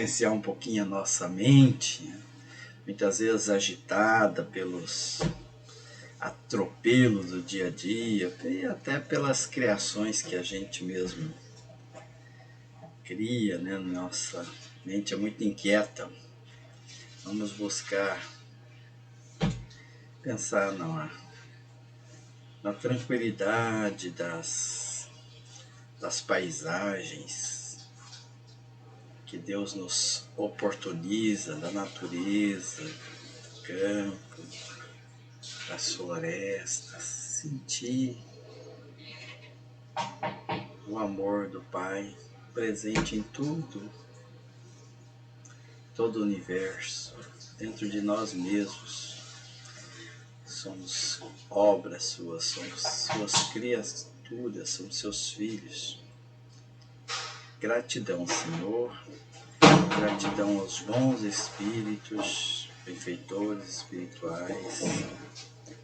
Influenciar um pouquinho a nossa mente, muitas vezes agitada pelos atropelos do dia a dia e até pelas criações que a gente mesmo cria, né? Nossa mente é muito inquieta. Vamos buscar pensar na tranquilidade das paisagens que Deus nos oportuniza, da natureza, do campo, das florestas, sentir o amor do Pai presente em tudo, todo o universo, dentro de nós mesmos. Somos obras suas, somos suas criaturas, somos seus filhos. Gratidão, Senhor, gratidão aos bons espíritos, benfeitores espirituais,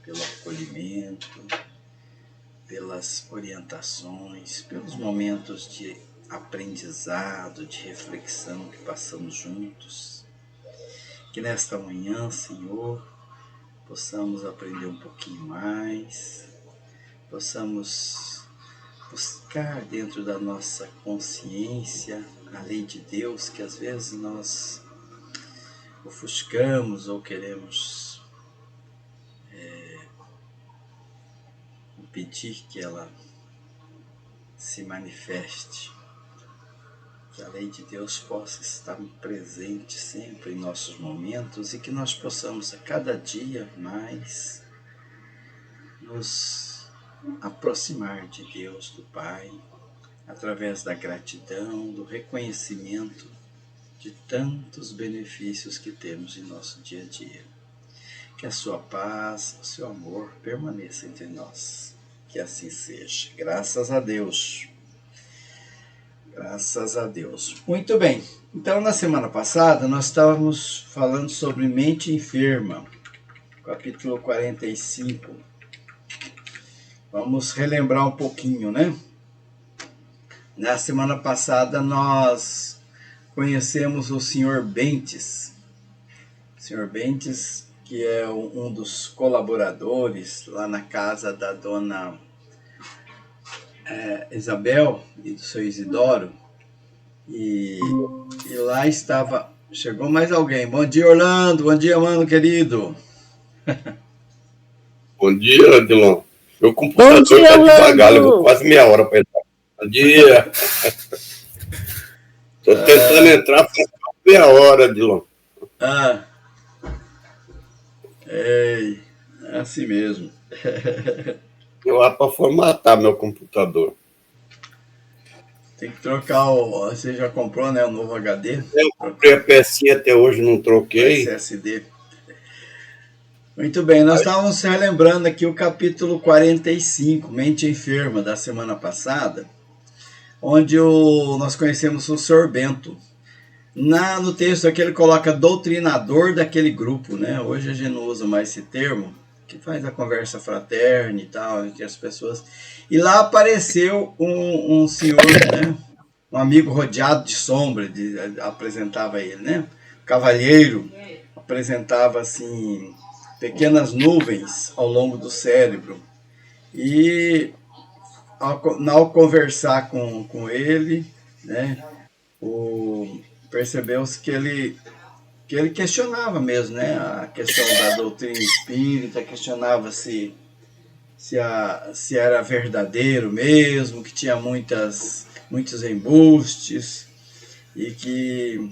pelo acolhimento, pelas orientações, pelos momentos de aprendizado, de reflexão que passamos juntos. Que nesta manhã, Senhor, possamos aprender um pouquinho mais, possamos buscar dentro da nossa consciência a lei de Deus, que às vezes nós ofuscamos ou queremos impedir que ela se manifeste. Que a lei de Deus possa estar presente sempre em nossos momentos e que nós possamos a cada dia mais nos aproximar de Deus, do Pai, através da gratidão, do reconhecimento de tantos benefícios que temos em nosso dia a dia. Que a sua paz, o seu amor permaneça entre nós. Que assim seja. Graças a Deus. Graças a Deus. Muito bem. Então, na semana passada, nós estávamos falando sobre mente enferma, capítulo 45. Vamos relembrar um pouquinho, né? Na semana passada, nós conhecemos o Sr. Bentes. O Sr. Bentes, que é um dos colaboradores lá na casa da dona Isabel e do seu Isidoro, e lá estava, chegou mais alguém. Bom dia, Orlando, bom dia, mano querido. Bom dia, Adilon. Meu computador está devagar, levou quase meia hora para entrar. Bom dia. Estou tentando entrar por meia hora, Adilon. É assim mesmo. Eu lá para formatar meu computador. Tem que trocar você já comprou, né, o novo HD? Eu comprei a pecinha, até hoje não troquei. SSD. Muito bem, nós estávamos relembrando aqui o capítulo 45, Mente Enferma, da semana passada, onde nós conhecemos o Sr. Bento. No texto aqui ele coloca doutrinador daquele grupo, né? Hoje a gente não usa mais esse termo, que faz a conversa fraterna e tal, entre as pessoas. E lá apareceu um senhor, né? Um amigo rodeado de sombra, apresentava ele, né? O cavalheiro apresentava, assim, pequenas nuvens ao longo do cérebro. E ao conversar com ele, né? Percebeu-se que ele questionava mesmo, né? A questão da doutrina espírita, questionava se era verdadeiro mesmo, que tinha muitos embustes, e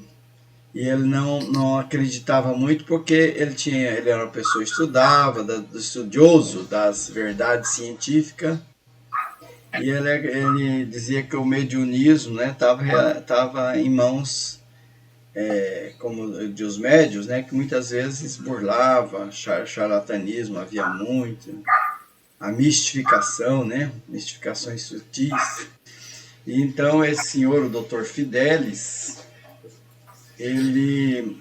ele não acreditava muito porque ele era uma pessoa estudioso das verdades científicas, e ele dizia que o mediunismo, né, estava em mãos como de os médios, né, que muitas vezes burlava, charlatanismo havia muito, a mistificação, né, mistificações sutis. E então esse senhor, o Dr. Fidelis, ele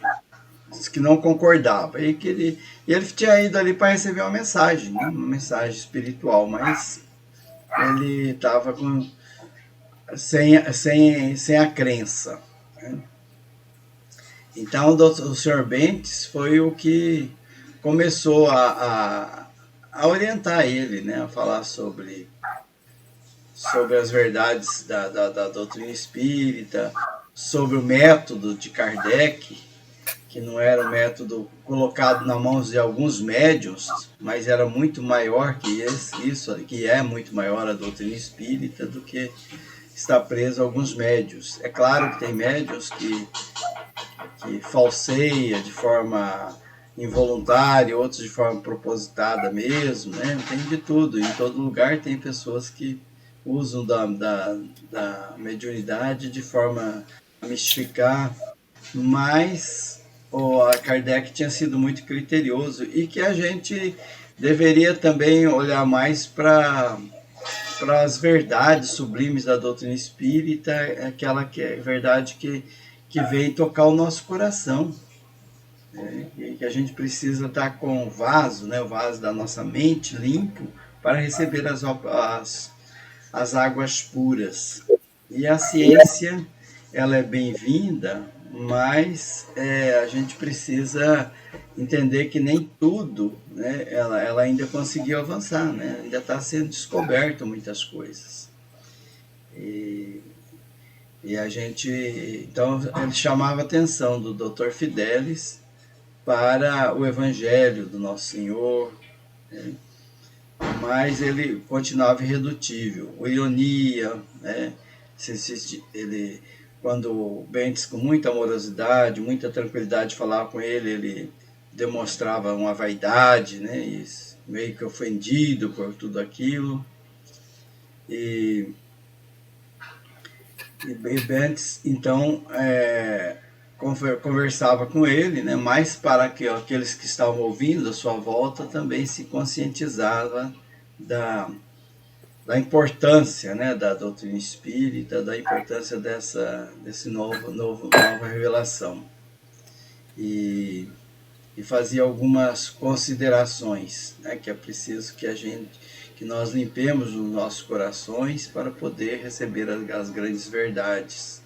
disse que não concordava, e ele tinha ido ali para receber uma mensagem, né, uma mensagem espiritual, mas ele estava sem a crença, né? Então, o Sr. Bentes foi o que começou a orientar ele, né, a falar sobre as verdades da doutrina espírita, sobre o método de Kardec, que não era um método colocado nas mãos de alguns médiuns, mas era muito maior que isso, que é muito maior a doutrina espírita do que está preso a alguns médiuns. É claro que tem médiuns que falseia de forma involuntária, outros de forma propositada mesmo, né? Tem de tudo. Em todo lugar tem pessoas que usam da mediunidade de forma a mistificar, mas a Kardec tinha sido muito criterioso e que a gente deveria também olhar mais para as verdades sublimes da doutrina espírita, aquela que é verdade que vem tocar o nosso coração, né? E que a gente precisa estar com o vaso, né, o vaso da nossa mente limpo para receber as águas puras. E a ciência, ela é bem-vinda, mas a gente precisa entender que nem tudo, né, ela ainda conseguiu avançar, né? Ainda está sendo descoberto muitas coisas. E a gente, então, ele chamava a atenção do Dr. Fidelis para o Evangelho do Nosso Senhor, né? Mas ele continuava irredutível. O ironia, né? Ele, quando o Bentes, com muita amorosidade, muita tranquilidade, falava com ele, ele demonstrava uma vaidade, né? E meio que ofendido por tudo aquilo. E Bentes, então, conversava com ele, né? Mas para que aqueles que estavam ouvindo à sua volta também se conscientizava da importância, né, da doutrina espírita, da importância desse nova revelação. E fazia algumas considerações, né, que é preciso que nós limpemos os nossos corações para poder receber as grandes verdades.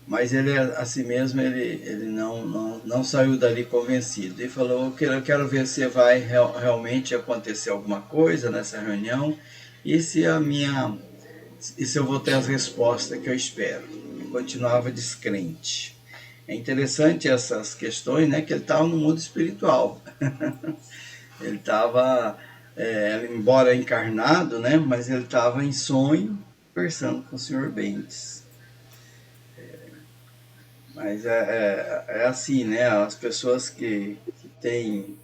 Mas ele, assim mesmo, ele não saiu dali convencido. Ele falou, eu quero ver se vai realmente acontecer alguma coisa nessa reunião e se eu vou ter as respostas que eu espero. Ele continuava descrente. É interessante essas questões, né, que ele estava no mundo espiritual. Ele estava, embora encarnado, né, mas ele estava em sonho, conversando com o Sr. Bentes. Mas é assim, né? As pessoas que têm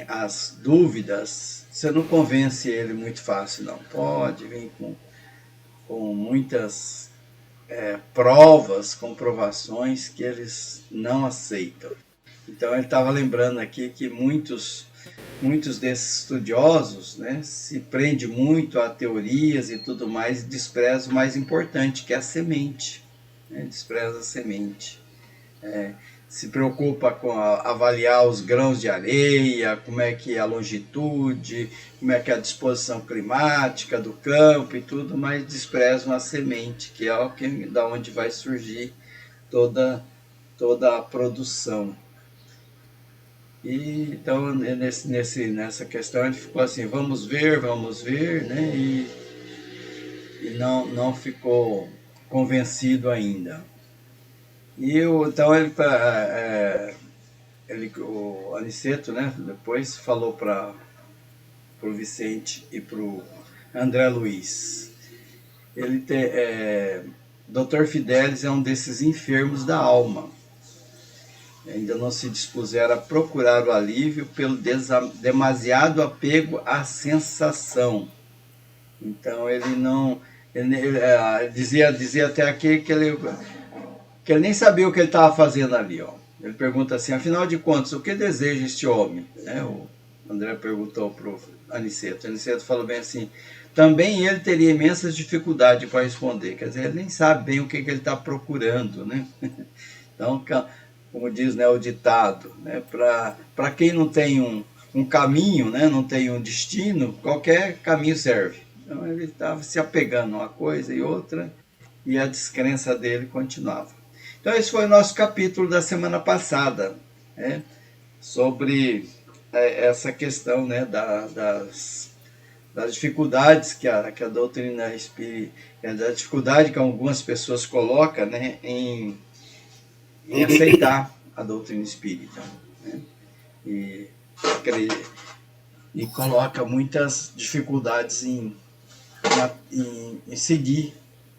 as dúvidas, você não convence ele muito fácil, não. Pode vir com muitas provas, comprovações que eles não aceitam. Então ele estava lembrando aqui que muitos desses estudiosos, né, se prende muito a teorias e tudo mais e despreza o mais importante, que é a semente. Despreza a semente. Se preocupa com avaliar os grãos de areia, como é que é a longitude, como é que é a disposição climática do campo e tudo, mas desprezam a semente, que é da onde vai surgir toda a produção. E então nessa questão ele ficou assim, vamos ver, né? E não ficou convencido ainda. E então o Aniceto, né, depois falou para o Vicente e para o André Luiz. Dr. Fidelis é um desses enfermos da alma. Ainda não se dispuseram a procurar o alívio pelo demasiado apego à sensação. Então ele não... Ele dizia até aqui que ele nem sabia o que ele estava fazendo ali. Ó. Ele pergunta assim, afinal de contas, o que deseja este homem? O André perguntou para o Aniceto. O Aniceto falou bem assim, também ele teria imensas dificuldades para responder. Quer dizer, ele nem sabe bem o que ele está procurando. Né? Então, como diz, né, o ditado, né, para quem não tem um caminho, né, não tem um destino, qualquer caminho serve. Então ele estava se apegando a uma coisa e outra, e a descrença dele continuava. Então, esse foi o nosso capítulo da semana passada, né? Sobre essa questão, né, das dificuldades que a doutrina espírita, da dificuldade que algumas pessoas colocam, né, em aceitar a doutrina espírita, né? E coloca muitas dificuldades em seguir,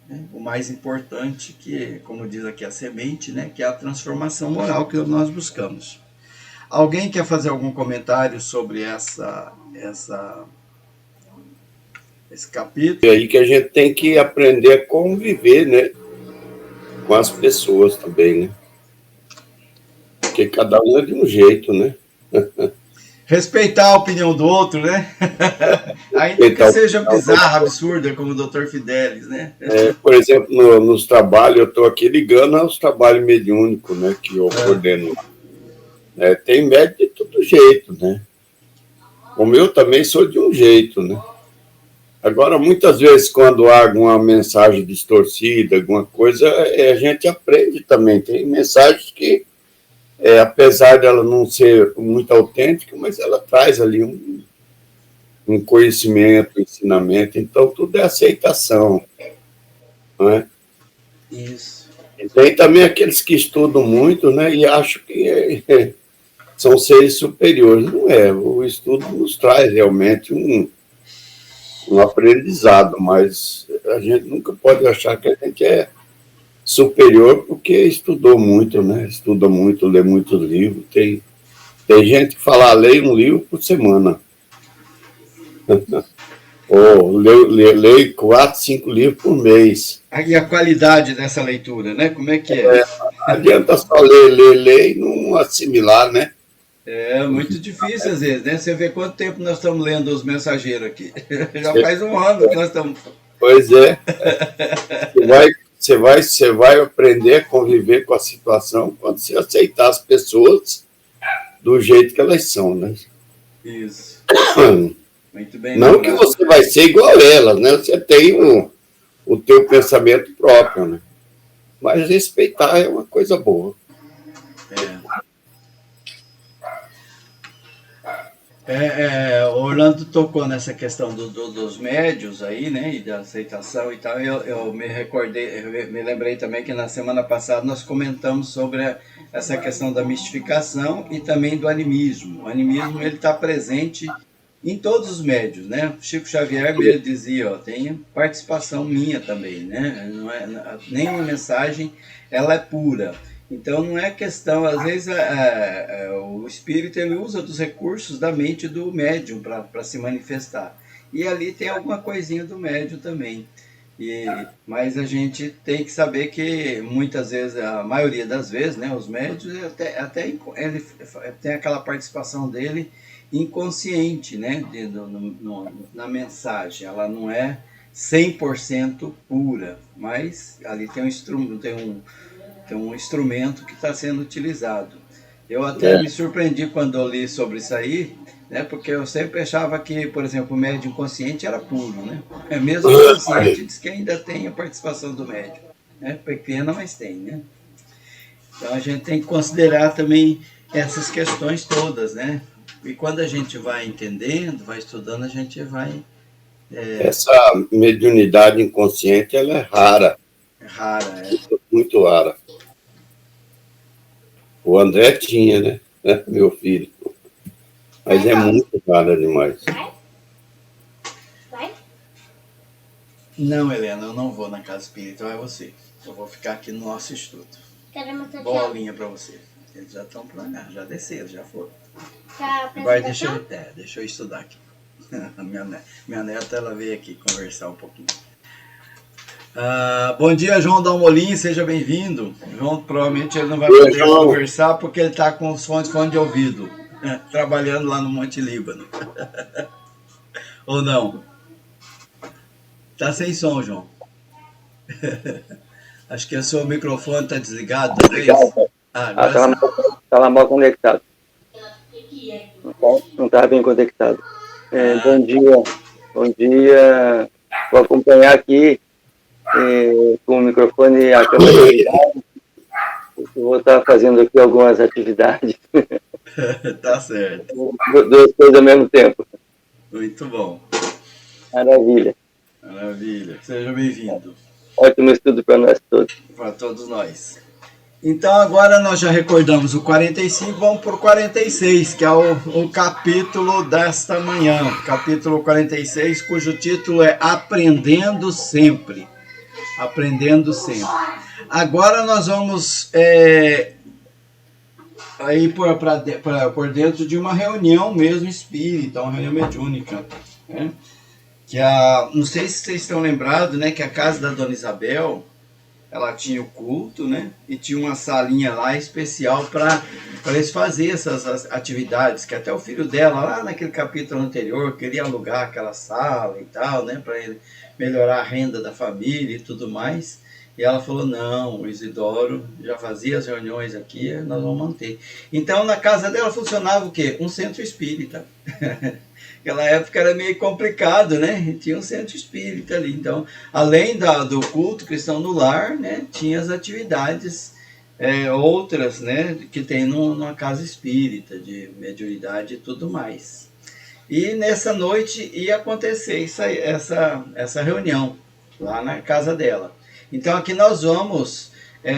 né, o mais importante, que, como diz aqui, a semente, né, que é a transformação moral que nós buscamos. Alguém quer fazer algum comentário sobre esse capítulo? É aí que a gente tem que aprender a conviver, né, com as pessoas também, né? Porque cada um é de um jeito, né? Respeitar a opinião do outro, né? Ainda que seja bizarra, absurda, como o Dr. Fidelis, né? Por exemplo, nos trabalhos, eu estou aqui ligando aos trabalhos mediúnicos, né, que eu coordeno. Tem médico de todo jeito, né? O meu também sou de um jeito, né? Agora, muitas vezes, quando há alguma mensagem distorcida, alguma coisa, a gente aprende também. Tem mensagens que, apesar dela não ser muito autêntica, mas ela traz ali um conhecimento, ensinamento. Então, tudo é aceitação, não é? Isso. E tem também aqueles que estudam muito, né, e acham que são seres superiores. Não é. O estudo nos traz realmente um aprendizado, mas a gente nunca pode achar que a gente é superior porque estudou muito, né? Estuda muito, lê muitos livros. Tem gente que fala, leia um livro por semana. Ou leio 4, 5 livros por mês. E a qualidade dessa leitura, né? Como é que é? Não adianta só ler e não assimilar, né? É muito difícil às vezes, né? Você vê quanto tempo nós estamos lendo Os Mensageiros aqui. Já faz um ano que nós estamos... Pois é. Você vai aprender a conviver com a situação quando você aceitar as pessoas do jeito que elas são, né? Isso. Muito bem. Não que você vai ser igual a elas, né? Você tem o teu pensamento próprio, né? Mas respeitar é uma coisa boa. O Orlando tocou nessa questão dos médios aí, né, e da aceitação e tal. Eu me lembrei também que na semana passada nós comentamos sobre essa questão da mistificação e também do animismo. O animismo, ele está presente em todos os médios, né? Chico Xavier mesmo dizia, tem participação minha também, né? Nenhuma mensagem ela é pura. Então não é questão, às vezes o espírito ele usa dos recursos da mente do médium para se manifestar. E ali tem alguma coisinha do médium também. Mas a gente tem que saber que muitas vezes, a maioria das vezes, né, os médios até ele tem aquela participação dele inconsciente, né, na mensagem. Ela não é 100% pura, mas ali tem um instrumento que está sendo utilizado. Eu até me surpreendi quando eu li sobre isso aí, né? Porque eu sempre achava que, por exemplo, o médium consciente era puro, né? Mesmo o consciente diz que ainda tem a participação do médium, né? Pequena, mas tem, né? Então a gente tem que considerar também essas questões todas, né? E quando a gente vai entendendo, vai estudando, a gente vai... Essa mediunidade inconsciente, ela é rara. É rara, Muito rara. O André tinha, né? Meu filho. Mas é muito rara demais. Vai? Não, Helena, eu não vou na casa espírita, é você. Eu vou ficar aqui no nosso estudo. Bolinha pra você. Eles já estão pra cá, já desceram, já foram. Vai, deixa eu estudar aqui. Minha neta, ela veio aqui conversar um pouquinho. Bom dia, João Dalmolin, seja bem-vindo. João, provavelmente ele não vai poder conversar porque ele está com os fones de ouvido, trabalhando lá no Monte Líbano. Ou não? Tá sem som, João. Acho que o seu microfone está desligado, talvez. Estava mal conectado. Não estava bem conectado. Bom dia. Vou acompanhar aqui com o microfone e a câmera ligada. vou estar fazendo aqui algumas atividades. Tá certo. Duas coisas ao mesmo tempo. Muito bom. Maravilha. Maravilha. Seja bem-vindo. Ótimo estudo para nós todos. Para todos nós. Então agora nós já recordamos o 45, vamos para o 46, que é o capítulo desta manhã. Capítulo 46, cujo título é Aprendendo Sempre. Aprendendo Sempre. Agora nós vamos aí por dentro de uma reunião mesmo espírita, uma reunião mediúnica, né? Que não sei se vocês estão lembrados, né, que a casa da Dona Isabel, ela tinha o culto, né, e tinha uma salinha lá especial para eles fazerem essas atividades, que até o filho dela, lá naquele capítulo anterior, queria alugar aquela sala e tal, né, para ele melhorar a renda da família e tudo mais. E ela falou, não, o Isidoro já fazia as reuniões aqui, nós vamos manter. Então, na casa dela funcionava o quê? Um centro espírita. Naquela época era meio complicado, né? Tinha um centro espírita ali. Então, além do culto cristão no lar, né, tinha as atividades outras, né, que tem numa casa espírita, de mediunidade e tudo mais. E nessa noite ia acontecer essa reunião, lá na casa dela. Então aqui nós vamos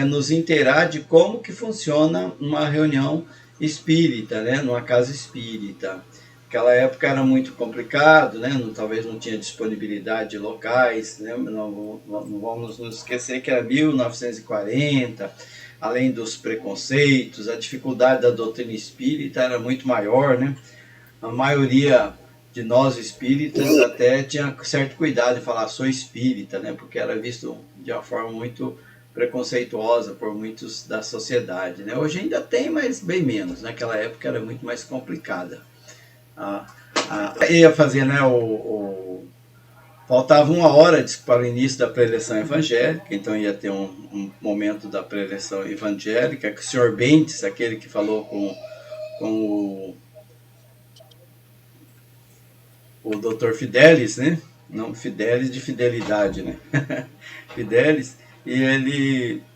nos inteirar de como que funciona uma reunião espírita, né, numa casa espírita. Naquela época era muito complicado, né, talvez não tinha disponibilidade de locais, né, não vamos nos esquecer que era 1940, além dos preconceitos, a dificuldade da doutrina espírita era muito maior, né, a maioria de nós espíritas até tinha certo cuidado de falar sou espírita, né, porque era visto de uma forma muito preconceituosa por muitos da sociedade, né? Hoje ainda tem, mas bem menos. Naquela época era muito mais complicada. Ia fazer, né, faltava 1 hora para o início da preleção evangélica, então ia ter um momento da preleção evangélica, que o senhor Bentes, aquele que falou com o Dr. Fidelis, né? Não, Fidelis de fidelidade, né? Fidelis, e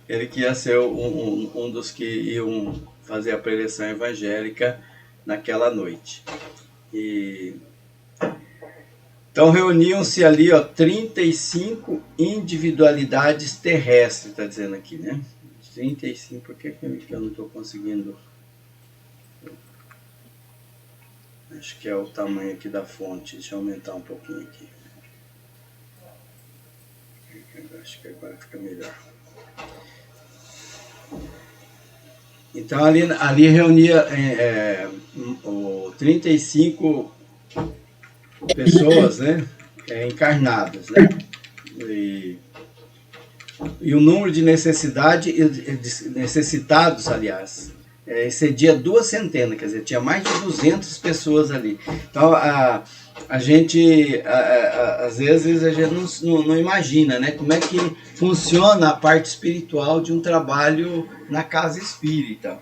ele que ia ser um dos que iam fazer a preleção evangélica naquela noite. Então reuniam-se ali, 35 individualidades terrestres, está dizendo aqui, né? 35, por que eu não estou conseguindo? Acho que é o tamanho aqui da fonte. Deixa eu aumentar um pouquinho aqui. Acho que agora fica melhor. Então ali reunia 35 pessoas, né, encarnadas, né? E o número de necessitados, aliás, excedia 200, quer dizer, tinha mais de 200 pessoas ali. Então, a gente, às vezes, a gente não imagina, né, como é que funciona a parte espiritual de um trabalho na casa espírita.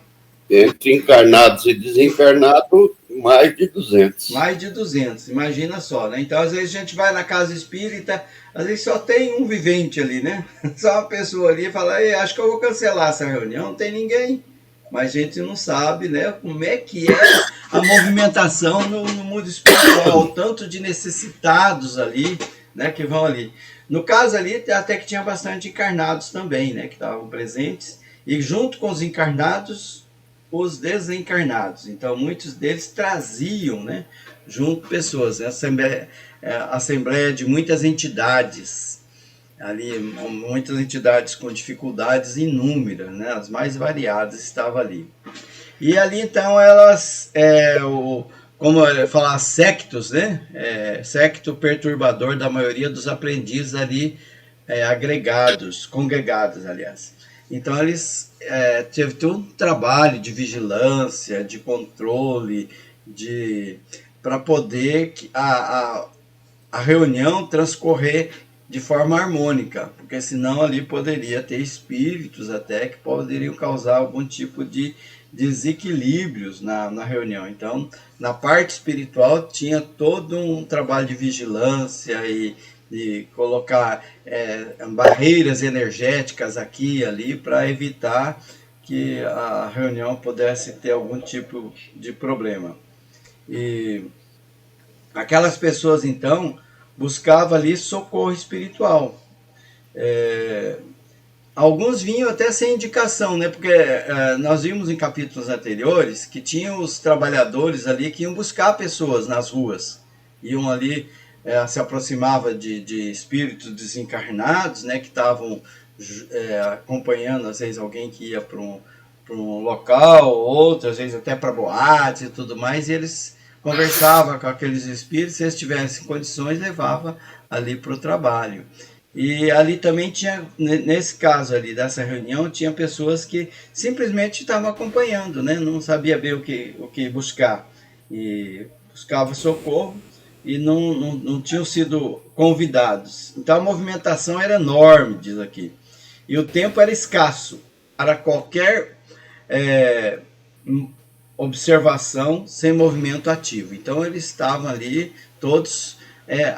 Entre encarnados e desencarnados, mais de 200. Mais de 200, imagina só, né? Então, às vezes, a gente vai na casa espírita, às vezes só tem um vivente ali, né? Só uma pessoa ali e fala, acho que eu vou cancelar essa reunião, não tem ninguém. Mas a gente não sabe, né, como é que é a movimentação no mundo espiritual, o tanto de necessitados ali, né, que vão ali. No caso ali, até que tinha bastante encarnados também, né, que estavam presentes, e junto com os encarnados, os desencarnados. Então, muitos deles traziam, né, junto pessoas, né, assembleia de muitas entidades, ali, muitas entidades com dificuldades inúmeras, né? As mais variadas estavam ali. E ali, então, elas, como falar, sectos, né? Secto perturbador da maioria dos aprendizes ali, congregados, aliás. Então, eles teve todo um trabalho de vigilância, de controle, para poder a reunião transcorrer de forma harmônica, porque senão ali poderia ter espíritos até que poderiam causar algum tipo de desequilíbrios na reunião. Então, na parte espiritual tinha todo um trabalho de vigilância e colocar barreiras energéticas aqui e ali para evitar que a reunião pudesse ter algum tipo de problema. E aquelas pessoas, então, buscavam ali socorro espiritual. Alguns vinham até sem indicação, né? Porque nós vimos em capítulos anteriores que tinham os trabalhadores ali que iam buscar pessoas nas ruas. Iam ali, se aproximava de espíritos desencarnados, né? Que estavam acompanhando, às vezes, alguém que ia para um local, outro, às vezes até para boate e tudo mais, e eles conversavam com aqueles espíritos, se eles tivessem condições, levava ali para o trabalho. E ali também tinha, nesse caso ali dessa reunião, tinha pessoas que simplesmente estavam acompanhando, né? Não sabia bem o que buscar. E buscavam socorro e não tinham sido convidados. Então a movimentação era enorme, diz aqui. E o tempo era escasso para qualquer observação sem movimento ativo. Então eles estavam ali todos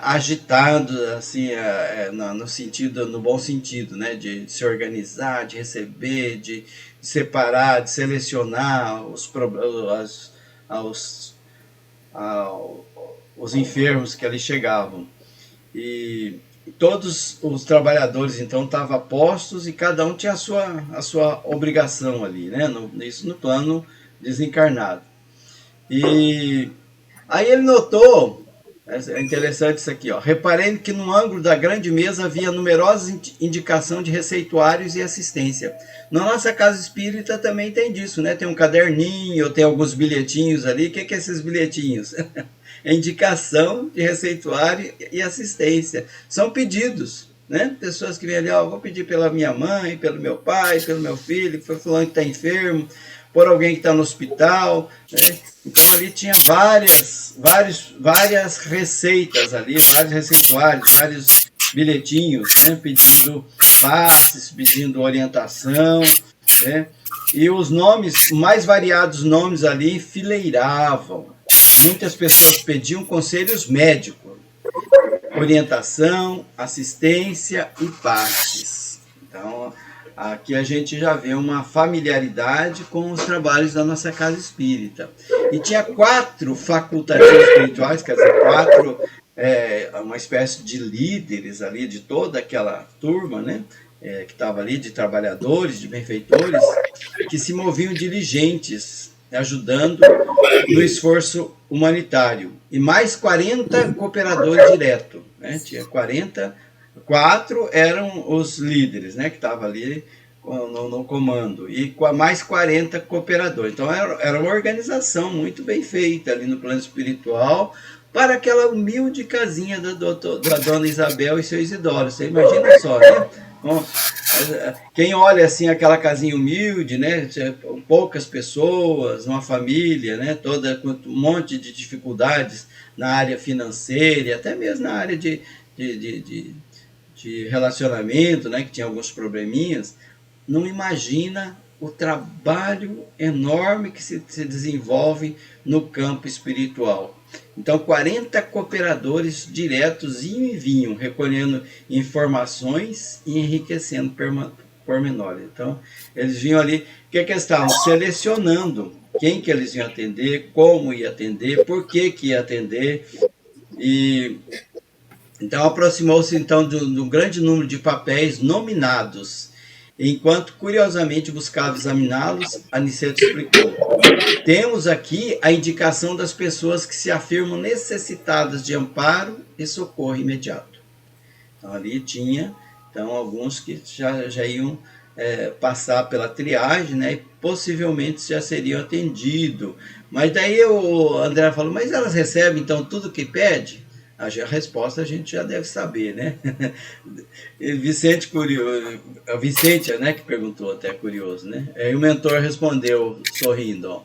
agitados, assim, no bom sentido, né, de se organizar, de receber, de separar, de selecionar os enfermos que ali chegavam. E todos os trabalhadores, então, estavam postos e cada um tinha a sua obrigação ali, né, isso no plano desencarnado. E aí ele notou, é interessante isso aqui, ó, reparei que no ângulo da grande mesa havia numerosas indicações de receituários e assistência. Na nossa casa espírita também tem disso, né? Tem um caderninho, tem alguns bilhetinhos ali. O que é esses bilhetinhos? É indicação de receituário e assistência. São pedidos, né? Pessoas que vêm ali, ó, vou pedir pela minha mãe, pelo meu pai, pelo meu filho, pelo fulano que está enfermo, por alguém que está no hospital, né? Então ali tinha várias receitas ali, vários receituários, vários bilhetinhos, né? Pedindo passes, pedindo orientação, né? E os nomes, mais variados nomes ali, enfileiravam. Muitas pessoas pediam conselhos médicos, orientação, assistência e passes. Então, aqui a gente já vê uma familiaridade com os trabalhos da nossa casa espírita. E tinha 4 facultativos espirituais, quer dizer, 4, uma espécie de líderes ali de toda aquela turma, né? Que estava ali, de trabalhadores, de benfeitores, que se moviam diligentes, ajudando no esforço humanitário. E mais 40 cooperadores direto, né? Tinha 4 eram os líderes, né, que estavam ali no comando, e mais 40 cooperadores. Então era uma organização muito bem feita ali no plano espiritual para aquela humilde casinha da dona Isabel e seu Isidoro. Você imagina só, né? Bom, quem olha assim aquela casinha humilde, né, poucas pessoas, uma família, né, toda com um monte de dificuldades na área financeira, até mesmo na área de relacionamento, né, que tinha alguns probleminhas, não imagina o trabalho enorme que se desenvolve no campo espiritual. Então, 40 cooperadores diretos iam e vinham, recolhendo informações e enriquecendo pormenores. Então, eles vinham ali, o que eles estavam? Selecionando quem que eles iam atender, como ia atender, por que ia atender. E então aproximou-se então de um grande número de papéis nominados. Enquanto curiosamente buscava examiná-los, Aniceto explicou: temos aqui a indicação das pessoas que se afirmam necessitadas de amparo e socorro imediato. Então ali tinha alguns que já iam passar pela triagem, né, e possivelmente já seriam atendidos. Mas daí o André falou: mas elas recebem então tudo que pede? A resposta a gente já deve saber, né? Vicente, né, que perguntou, até curioso, né? E o mentor respondeu, sorrindo, ó: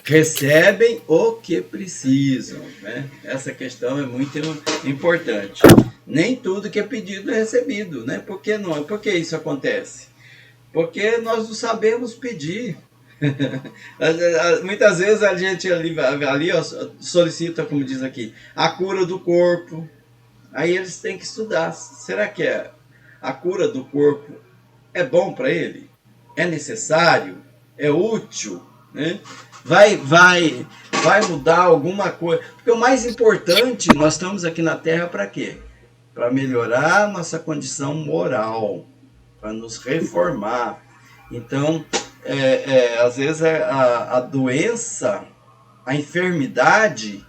recebem o que precisam, né? Essa questão é muito importante. Nem tudo que é pedido é recebido, né? Por que não? Por que isso acontece? Porque nós não sabemos pedir. Muitas vezes a gente ali ó, solicita, como diz aqui, a cura do corpo. Aí eles têm que estudar. Será que a cura do corpo é bom para ele? é necessário? É útil? Né? Vai mudar alguma coisa? Porque o mais importante, nós estamos aqui na Terra para quê? Para melhorar a nossa condição moral, para nos reformar. Então, às vezes a doença, a enfermidade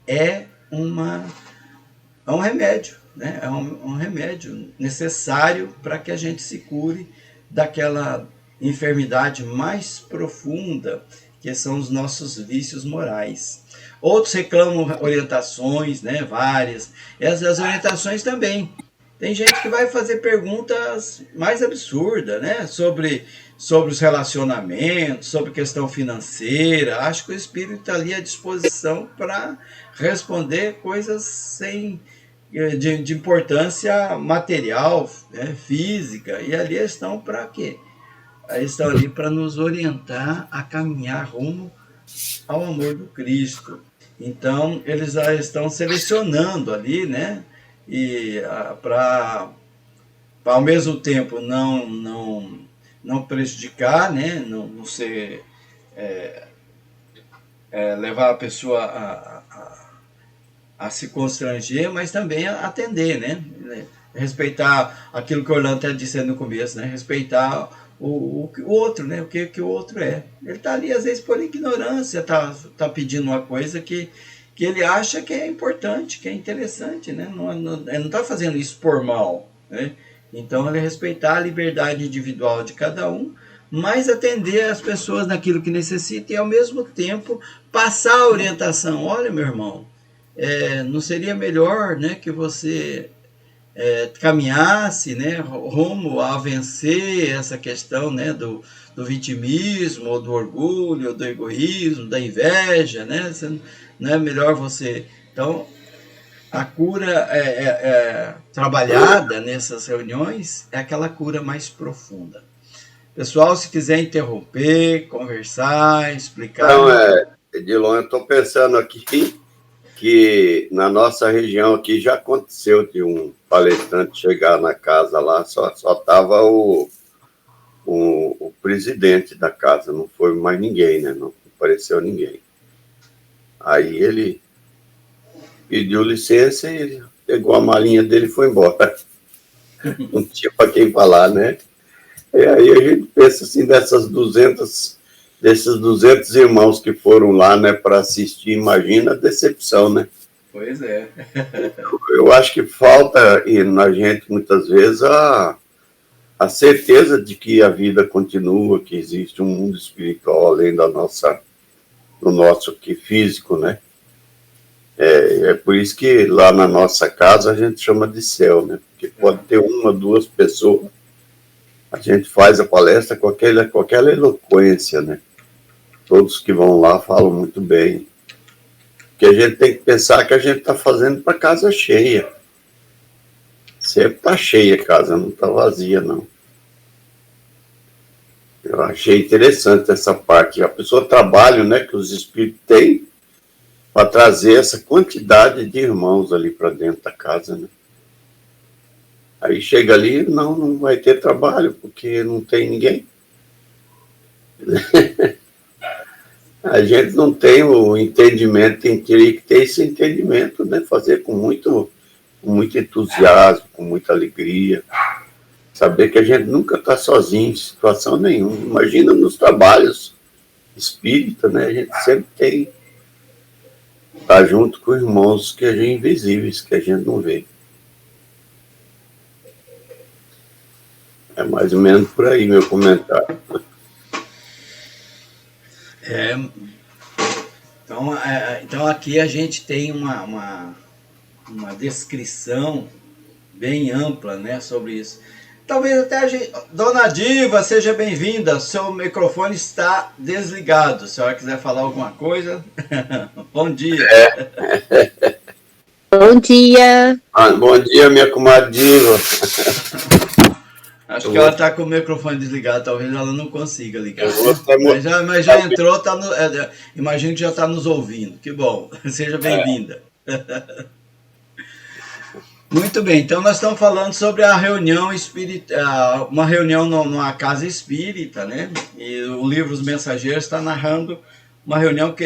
é um remédio, né? É um remédio necessário para que a gente se cure daquela enfermidade mais profunda, que são os nossos vícios morais. Outros reclamam orientações, né? Várias. As orientações também. Tem gente que vai fazer perguntas mais absurdas, né? Sobre os relacionamentos, sobre questão financeira. Acho que o Espírito está ali à disposição para responder coisas de importância material, né? Física. E ali eles estão para quê? Eles estão ali para nos orientar a caminhar rumo ao amor do Cristo. Então, eles já estão selecionando ali, né? E para ao mesmo tempo não prejudicar, né? Não ser levar a pessoa a se constranger, mas também a atender, né? Respeitar aquilo que o Orlando até disse no começo, né? Respeitar o outro, né? O que o outro é. Ele está ali, às vezes, por ignorância, tá pedindo uma coisa que ele acha que é importante, que é interessante, né? Ele não está fazendo isso por mal, né? Então, ele respeitar a liberdade individual de cada um, mas atender as pessoas naquilo que necessita e, ao mesmo tempo, passar a orientação. Olha, meu irmão, não seria melhor, né, que você caminhasse, né, rumo a vencer essa questão, né, do vitimismo, ou do orgulho, ou do egoísmo, da inveja, né? Não é melhor você... Então, a cura trabalhada nessas reuniões é aquela cura mais profunda. Pessoal, se quiser interromper, conversar, explicar... Não, Edilon, eu estou pensando aqui que na nossa região aqui já aconteceu de um palestrante chegar na casa lá, só estava o presidente da casa, não foi mais ninguém, né? Não apareceu ninguém. Aí ele pediu licença e ele pegou a malinha dele e foi embora. Não tinha para quem falar, né? E aí a gente pensa assim, desses 200 irmãos que foram lá, né, para assistir, imagina a decepção, né? Pois é. Eu acho que falta na gente, muitas vezes, a certeza de que a vida continua, que existe um mundo espiritual além do nosso aqui físico, né? É por isso que lá na nossa casa a gente chama de céu, né? Porque pode ter uma, duas pessoas. A gente faz a palestra com aquela eloquência, né? Todos que vão lá falam muito bem. Porque a gente tem que pensar que a gente está fazendo para casa cheia. Sempre está cheia a casa, não está vazia, não. Eu achei interessante essa parte. A pessoa trabalha, né, que os espíritos têm para trazer essa quantidade de irmãos ali para dentro da casa, né? Aí chega ali, não vai ter trabalho, porque não tem ninguém. A gente não tem o entendimento, teria que ter esse entendimento, né? Fazer com muito entusiasmo, com muita alegria. Saber que a gente nunca está sozinho em situação nenhuma. Imagina nos trabalhos espíritas, né? A gente sempre tá junto com irmãos que a gente invisíveis, que a gente não vê. É mais ou menos por aí meu comentário. Então aqui a gente tem uma descrição bem ampla, né, sobre isso. Talvez até a gente... Dona Diva, seja bem-vinda. Seu microfone está desligado. Se a senhora quiser falar alguma coisa. Bom dia. Bom dia. Bom dia, minha comadre Diva. Acho que ela está com o microfone desligado. Talvez ela não consiga ligar. Mas já entrou, imagino que já está nos ouvindo. Que bom. Seja bem-vinda. Muito bem, então nós estamos falando sobre a reunião espírita, uma reunião numa casa espírita, né? E o livro Os Mensageiros está narrando uma reunião que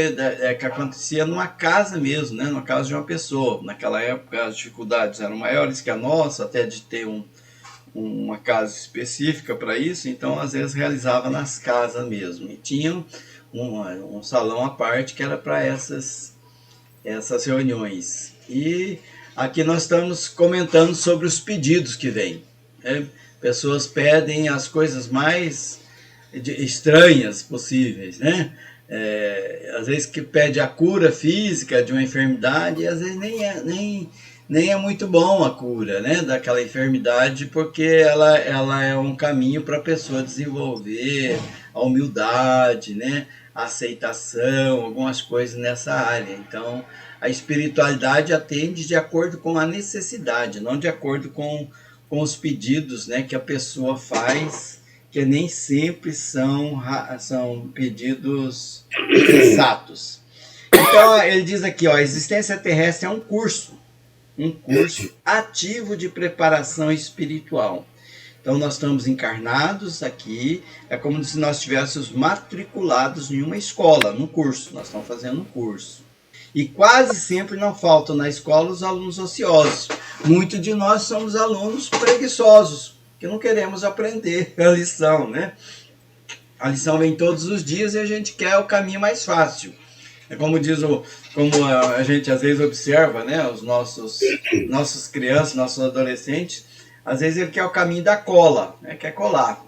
acontecia numa casa mesmo, né? Numa casa de uma pessoa. Naquela época as dificuldades eram maiores que a nossa, até de ter uma casa específica para isso, então às vezes realizava nas casas mesmo. E tinha um salão à parte que era para essas reuniões. E aqui nós estamos comentando sobre os pedidos que vêm, né? Pessoas pedem as coisas mais estranhas possíveis, né? Às vezes que pede a cura física de uma enfermidade, e às vezes nem é muito bom a cura, né, daquela enfermidade, porque ela é um caminho para a pessoa desenvolver a humildade, né, a aceitação, algumas coisas nessa área. Então, a espiritualidade atende de acordo com a necessidade, não de acordo com os pedidos, né, que a pessoa faz, que nem sempre são pedidos sensatos. Então, ele diz aqui, ó, a existência terrestre é um curso ativo de preparação espiritual. Então, nós estamos encarnados aqui, é como se nós estivéssemos matriculados em uma escola, num curso, nós estamos fazendo um curso. E quase sempre não faltam na escola os alunos ociosos. Muitos de nós somos alunos preguiçosos, que não queremos aprender a lição, né? A lição vem todos os dias e a gente quer o caminho mais fácil. É como como a gente às vezes observa, né? Os nossos crianças, nossos adolescentes, às vezes ele quer o caminho da cola, né? Quer colar.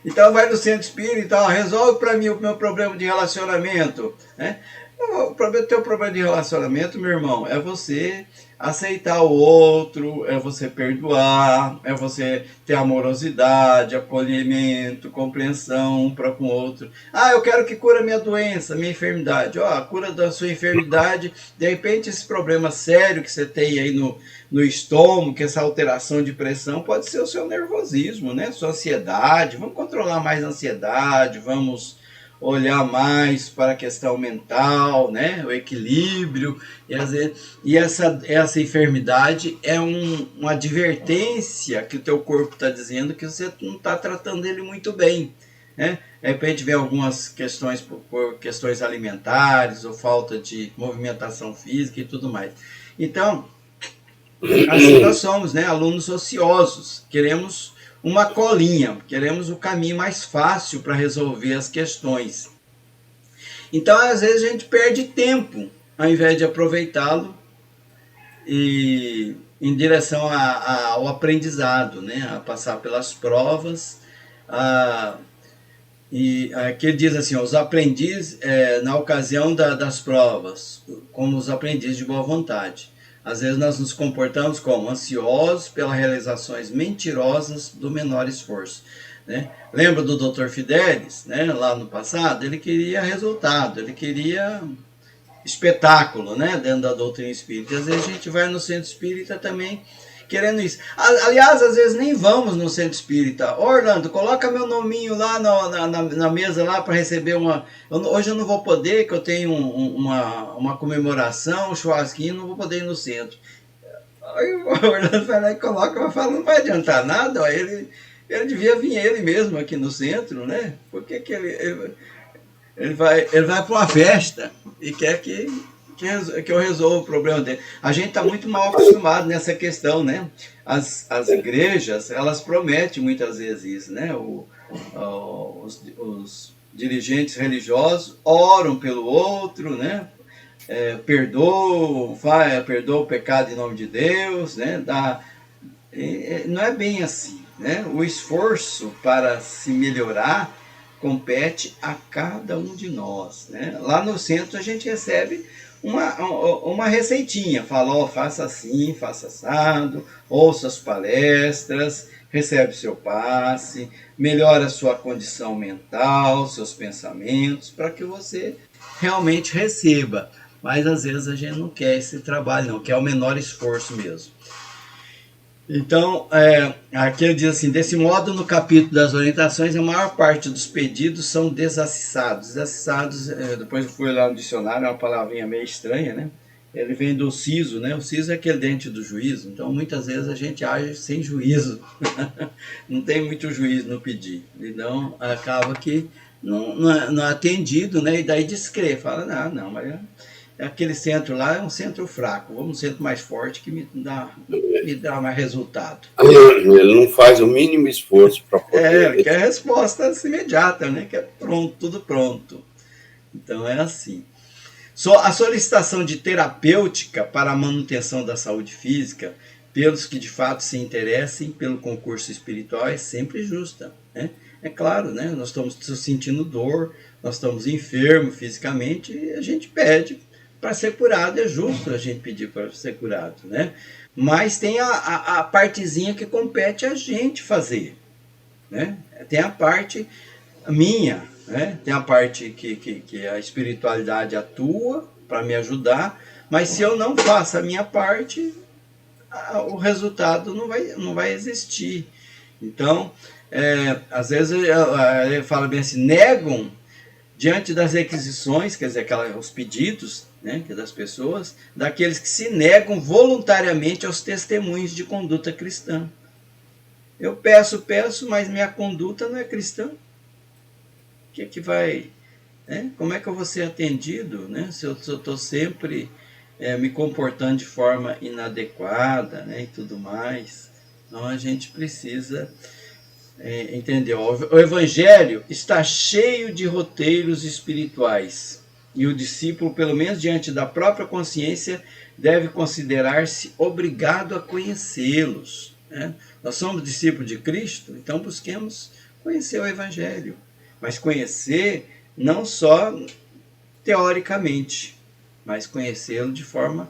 Então vai no centro espírita, resolve para mim o meu problema de relacionamento, né? O teu problema de relacionamento, meu irmão, é você aceitar o outro, é você perdoar, é você ter amorosidade, acolhimento, compreensão um para com o outro. Eu quero que cure a minha doença, a minha enfermidade. A cura da sua enfermidade, de repente esse problema sério que você tem aí no estômago, que essa alteração de pressão, pode ser o seu nervosismo, né? Sua ansiedade. Vamos controlar mais a ansiedade, vamos olhar mais para a questão mental, né? O equilíbrio, e essa enfermidade é uma advertência que o teu corpo está dizendo que você não está tratando ele muito bem, né? De repente vem algumas questões por questões alimentares ou falta de movimentação física e tudo mais. Então, assim nós somos, né? Alunos ociosos, queremos uma colinha, queremos o caminho mais fácil para resolver as questões. Então, às vezes, a gente perde tempo, ao invés de aproveitá-lo em direção ao aprendizado, né? A passar pelas provas. E aqui ele diz assim, os aprendizes, na ocasião das provas, como os aprendizes de boa vontade. Às vezes nós nos comportamos como ansiosos pelas realizações mentirosas do menor esforço, né? Lembra do Dr. Fidelis, né? Lá no passado, ele queria resultado, ele queria espetáculo, né? Dentro da doutrina espírita. E às vezes a gente vai no centro espírita também querendo isso. Aliás, às vezes nem vamos no centro espírita. Orlando, coloca meu nominho lá na mesa lá para receber hoje eu não vou poder, que eu tenho uma comemoração, um churrasquinho, não vou poder ir no centro. Aí o Orlando vai lá e coloca, mas fala, não vai adiantar nada, ó, ele devia vir ele mesmo aqui no centro, né? Por que ele vai para uma festa e quer que eu resolva o problema dele. A gente está muito mal acostumado nessa questão, né? As igrejas, elas prometem muitas vezes isso, né? Os dirigentes religiosos oram pelo outro, né? Perdoa o pecado em nome de Deus, né? Não é bem assim, né? O esforço para se melhorar compete a cada um de nós, né? Lá no centro a gente recebe uma receitinha, fala, faça assim, faça assado, ouça as palestras, recebe seu passe, melhora a sua condição mental, seus pensamentos, para que você realmente receba. Mas às vezes a gente não quer esse trabalho, não, quer o menor esforço mesmo. Então, aqui ele diz assim, desse modo, no capítulo das orientações, a maior parte dos pedidos são desacessados. Desacessados, depois eu fui lá no dicionário, é uma palavrinha meio estranha, né? Ele vem do siso, né? O siso é aquele dente do juízo. Então, muitas vezes a gente age sem juízo. Não tem muito juízo no pedir. Então, acaba que não é atendido, né? E daí descrê. Fala, não, mas aquele centro lá é um centro fraco. Vamos um centro mais forte que me dá mais resultado. Ele não faz o mínimo esforço para poder... Ele quer respostas imediatas, né? Quer tudo pronto. Então, é assim. A solicitação de terapêutica para a manutenção da saúde física, pelos que de fato se interessem pelo concurso espiritual, é sempre justa, né? É claro, né? Nós estamos sentindo dor, nós estamos enfermos fisicamente e a gente pede para ser curado. É justo a gente pedir para ser curado, né? Mas tem a partezinha que compete a gente fazer, né? Tem a parte minha, né? Tem a parte que a espiritualidade atua para me ajudar, mas se eu não faço a minha parte, o resultado não vai existir. Então, às vezes ele fala bem assim, negam diante das requisições, quer dizer, os pedidos, né, das pessoas, daqueles que se negam voluntariamente aos testemunhos de conduta cristã. Eu peço, mas minha conduta não é cristã. O que vai, né? Como é que eu vou ser atendido, né? Se eu estou sempre me comportando de forma inadequada, né? E tudo mais. Então a gente precisa entender. O Evangelho está cheio de roteiros espirituais e o discípulo, pelo menos diante da própria consciência, deve considerar-se obrigado a conhecê-los, né? Nós somos discípulos de Cristo, então busquemos conhecer o Evangelho. Mas conhecer não só teoricamente, mas conhecê-lo de forma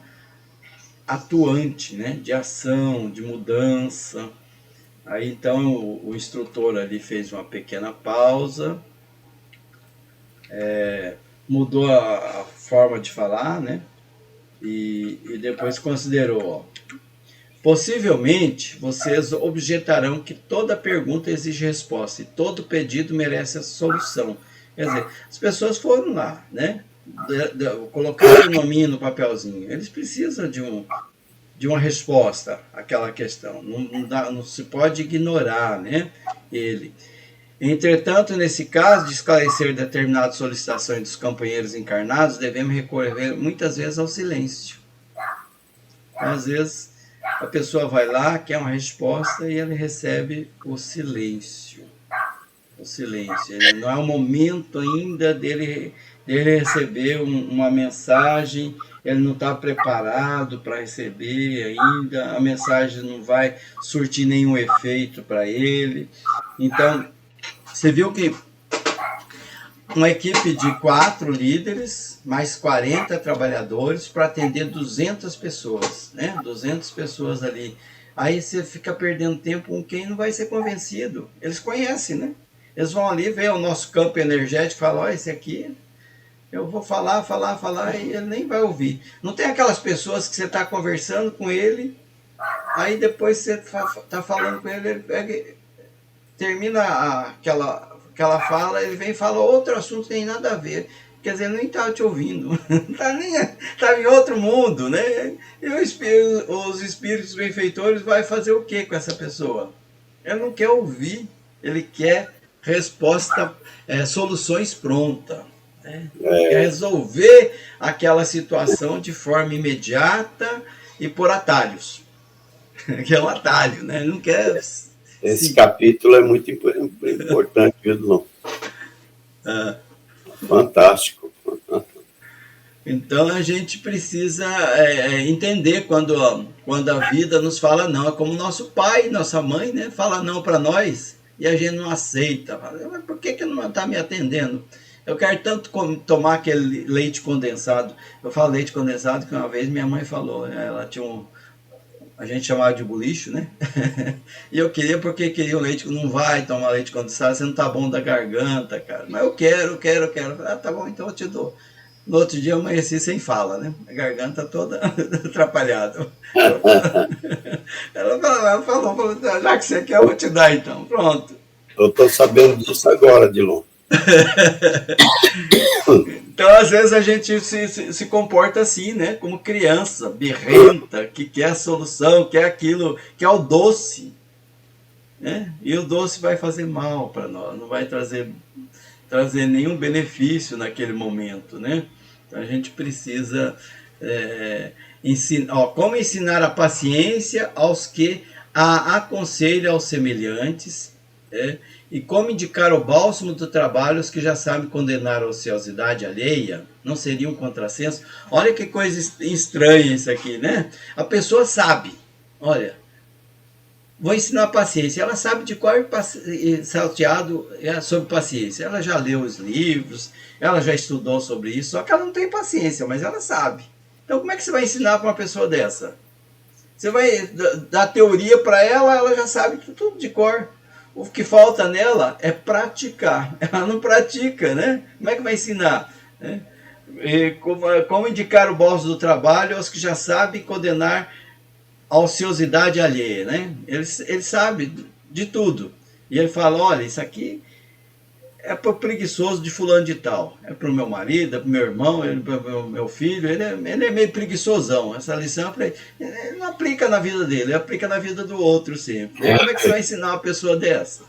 atuante, né? De ação, de mudança. Aí então o instrutor ali fez uma pequena pausa, mudou a forma de falar, né? E depois considerou, possivelmente, vocês objetarão que toda pergunta exige resposta e todo pedido merece a solução. Quer dizer, as pessoas foram lá, né? Colocaram o nominho no papelzinho. Eles precisam de uma resposta àquela questão. Não se pode ignorar, né, ele. Entretanto, nesse caso de esclarecer determinadas solicitações dos companheiros encarnados, devemos recorrer muitas vezes ao silêncio. Às vezes, a pessoa vai lá, quer uma resposta e ele recebe o silêncio. O silêncio. Não é o momento ainda dele receber uma mensagem, ele não está preparado para receber ainda, a mensagem não vai surtir nenhum efeito para ele. Então, você viu que uma equipe de 4 líderes, mais 40 trabalhadores, para atender 200 pessoas, né? 200 pessoas ali. Aí você fica perdendo tempo com quem não vai ser convencido. Eles conhecem, né? Eles vão ali ver o nosso campo energético e falam, esse aqui, eu vou falar, e ele nem vai ouvir. Não tem aquelas pessoas que você está conversando com ele, aí depois você está falando com ele, ele pega, termina aquela fala, ele vem e fala outro assunto, tem nada a ver. Quer dizer, nem estava te ouvindo. Estava em outro mundo, né? E os espíritos benfeitores vai fazer o que com essa pessoa? Ele não quer ouvir, ele quer resposta, soluções prontas. Né? Quer resolver aquela situação de forma imediata e por atalhos. Que é um atalho, né? Ele não quer... Esse capítulo é muito importante, viu, Dulon? Fantástico. Então a gente precisa entender quando a vida nos fala não. É como nosso pai, nossa mãe, né? Fala não para nós e a gente não aceita. Fala, mas por que não está me atendendo? Eu quero tanto tomar aquele leite condensado. Eu falo leite condensado que uma vez minha mãe falou, ela tinha a gente chamava de bolicho, né? E eu queria porque queria o leite, não vai tomar leite condensado, você não tá bom da garganta, cara. Mas eu quero. Tá bom, então eu te dou. No outro dia eu amanheci sem fala, né? A garganta toda atrapalhada. Ela falou, já que você quer, eu vou te dar então. Pronto. Eu tô sabendo disso agora, Dilon. Então, às vezes, a gente se comporta assim, né? Como criança, birrenta, que quer a solução, quer aquilo, quer o doce, né? E o doce vai fazer mal para nós, não vai trazer nenhum benefício naquele momento, né? Então, a gente precisa ensinar, como ensinar a paciência aos que a aconselha aos semelhantes, e como indicar o bálsamo do trabalho aos que já sabem condenar a ociosidade alheia. Não seria um contrassenso? Olha que coisa estranha isso aqui, né? A pessoa sabe, olha, vou ensinar a paciência. Ela sabe de qual salteado é sobre paciência. Ela já leu os livros, ela já estudou sobre isso, só que ela não tem paciência, mas ela sabe. Então, como é que você vai ensinar para uma pessoa dessa? Você vai dar teoria para ela, ela já sabe tudo de cor. O que falta nela é praticar. Ela não pratica, né? Como é que vai ensinar? E como indicar o bálsamo do trabalho aos que já sabem condenar a ociosidade alheia, né? Ele sabe de tudo. E ele fala, olha, isso aqui é para o preguiçoso de fulano de tal. É para o meu marido, é para o meu irmão, é para o meu filho. Ele é meio preguiçosão. Essa lição ele não aplica na vida dele, ele aplica na vida do outro sempre. E como é que você vai ensinar uma pessoa dessa?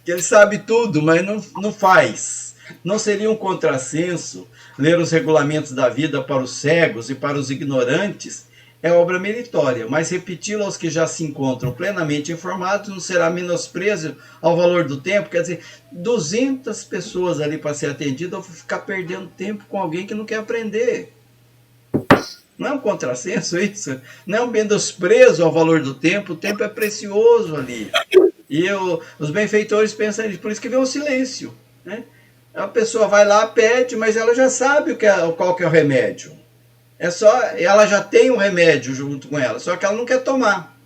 Que ele sabe tudo, mas não faz. Não seria um contrassenso ler os regulamentos da vida para os cegos e para os ignorantes? É obra meritória, mas repeti-lo aos que já se encontram plenamente informados não será menosprezo ao valor do tempo. Quer dizer, 200 pessoas ali para ser atendido, eu vou ficar perdendo tempo com alguém que não quer aprender. Não é um contrassenso isso? Não é um menosprezo ao valor do tempo? O tempo é precioso ali. E os benfeitores pensam nisso, por isso que vem o silêncio, né? A pessoa vai lá, pede, mas ela já sabe qual que é o remédio. Ela já tem um remédio junto com ela, só que ela não quer tomar.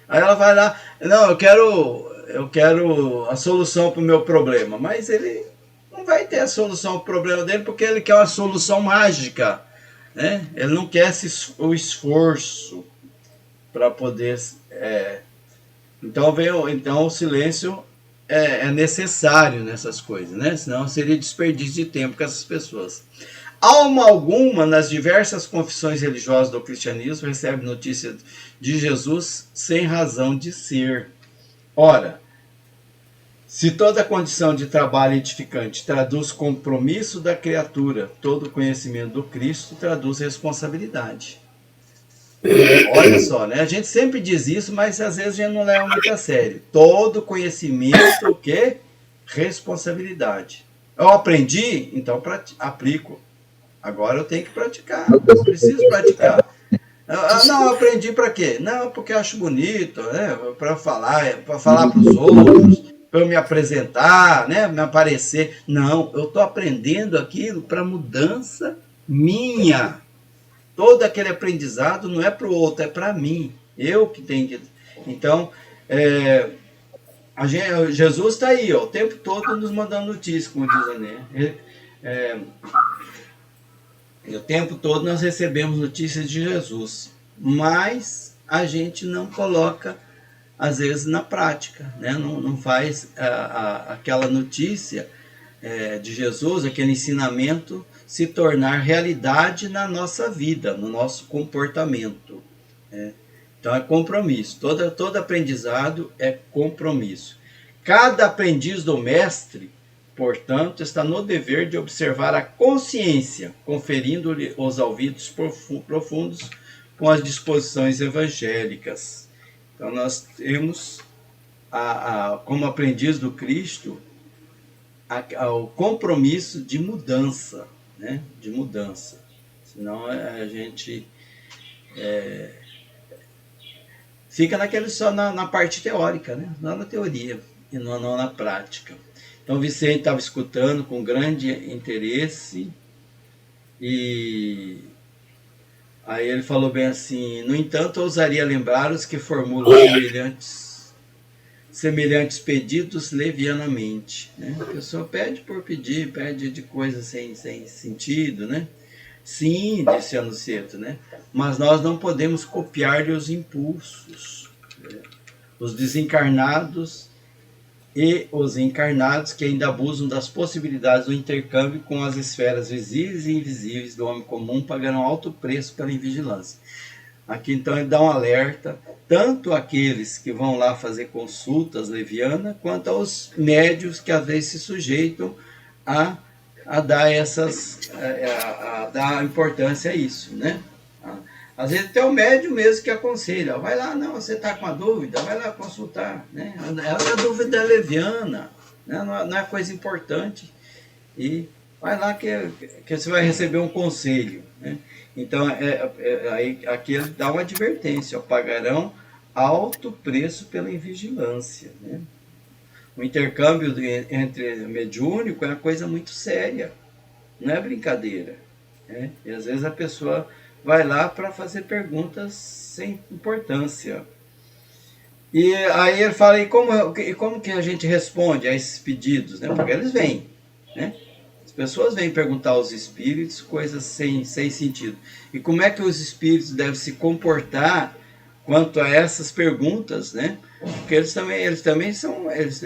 Aí ela vai lá, não, eu quero a solução para o meu problema, mas ele não vai ter a solução para o problema dele porque ele quer uma solução mágica, né? Ele não quer o esforço para poder. Então o silêncio é necessário nessas coisas, né? Senão seria desperdício de tempo com essas pessoas. Alma alguma, nas diversas confissões religiosas do cristianismo, recebe notícia de Jesus sem razão de ser. Ora, se toda condição de trabalho edificante traduz compromisso da criatura, todo conhecimento do Cristo traduz responsabilidade. Olha só, né? A gente sempre diz isso, mas às vezes a gente não leva muito a sério. Todo conhecimento, o quê? Responsabilidade. Eu aprendi, então aplico. Agora eu tenho que praticar, eu preciso praticar. Não, eu aprendi para quê? Não, porque eu acho bonito, né? Para falar para os outros, para eu me apresentar, né? Me aparecer. Não, eu estou aprendendo aquilo para mudança minha. Todo aquele aprendizado não é para o outro, é para mim. Eu que tenho que... Então, Jesus está aí, ó, o tempo todo nos mandando notícias, como diz a Né. E o tempo todo nós recebemos notícias de Jesus, mas a gente não coloca, às vezes, na prática, né? Não faz aquela notícia de Jesus, aquele ensinamento, se tornar realidade na nossa vida, no nosso comportamento. Então é compromisso, todo aprendizado é compromisso. Cada aprendiz do mestre, portanto, está no dever de observar a consciência, conferindo-lhe os ouvidos profundos com as disposições evangélicas. Então, nós temos, como aprendiz do Cristo, o compromisso de mudança, né? De mudança. Senão a gente fica só na parte teórica, né? Não na teoria e não na prática. Então, o Vicente estava escutando com grande interesse e aí ele falou bem assim: no entanto, eu ousaria lembrar os que formulam semelhantes pedidos levianamente, né? A pessoa pede por pedir, pede de coisas sem sentido, né? Sim, disse Anuceto, né? Mas nós não podemos copiar-lhe os impulsos. Os desencarnados e os encarnados que ainda abusam das possibilidades do intercâmbio com as esferas visíveis e invisíveis do homem comum pagarão alto preço pela invigilância. Aqui então ele dá um alerta, tanto aqueles que vão lá fazer consultas levianas, quanto aos médios que às vezes se sujeitam a dar a dar importância a isso, né? Às vezes tem o médium mesmo que aconselha, vai lá, não, você está com a dúvida, vai lá consultar, né? A dúvida é leviana, né? Não é coisa importante, e vai lá que você vai receber um conselho, né? Então, aqui ele dá uma advertência, ó, pagarão alto preço pela invigilância, né? O intercâmbio entre mediúnico é uma coisa muito séria, não é brincadeira, né? E às vezes a pessoa vai lá para fazer perguntas sem importância. E aí ele fala, e como que a gente responde a esses pedidos, né? Porque eles vêm, né? As pessoas vêm perguntar aos espíritos coisas sem sentido. E como é que os espíritos devem se comportar quanto a essas perguntas, né? Porque eles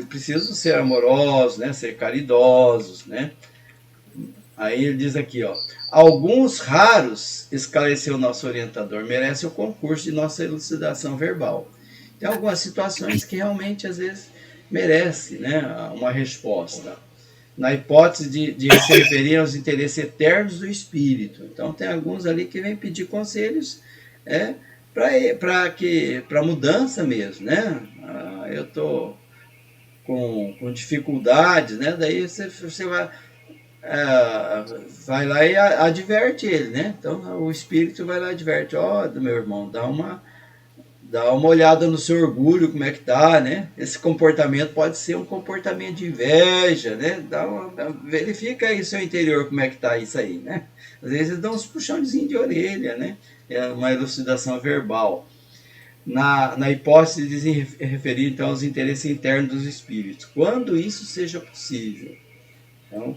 precisam ser amorosos, né? Ser caridosos, né? Aí ele diz aqui, ó, alguns raros, esclareceu nosso orientador, merecem o concurso de nossa elucidação verbal. Tem algumas situações que realmente, às vezes, merece, né, uma resposta. Na hipótese de se referir aos interesses eternos do espírito. Então, tem alguns ali que vêm pedir conselhos para mudança mesmo, né? Eu estou com dificuldades, né? Daí você vai lá e adverte ele, né? Então o espírito vai lá e adverte, ó, do meu irmão, dá uma olhada no seu orgulho, como é que tá, né? Esse comportamento pode ser um comportamento de inveja, né? Verifica aí o seu interior, como é que tá isso aí, né? Às vezes eles dão uns puxãozinhos de orelha, né? É uma elucidação verbal. Na hipótese de se referir, então, aos interesses internos dos espíritos, quando isso seja possível. Então,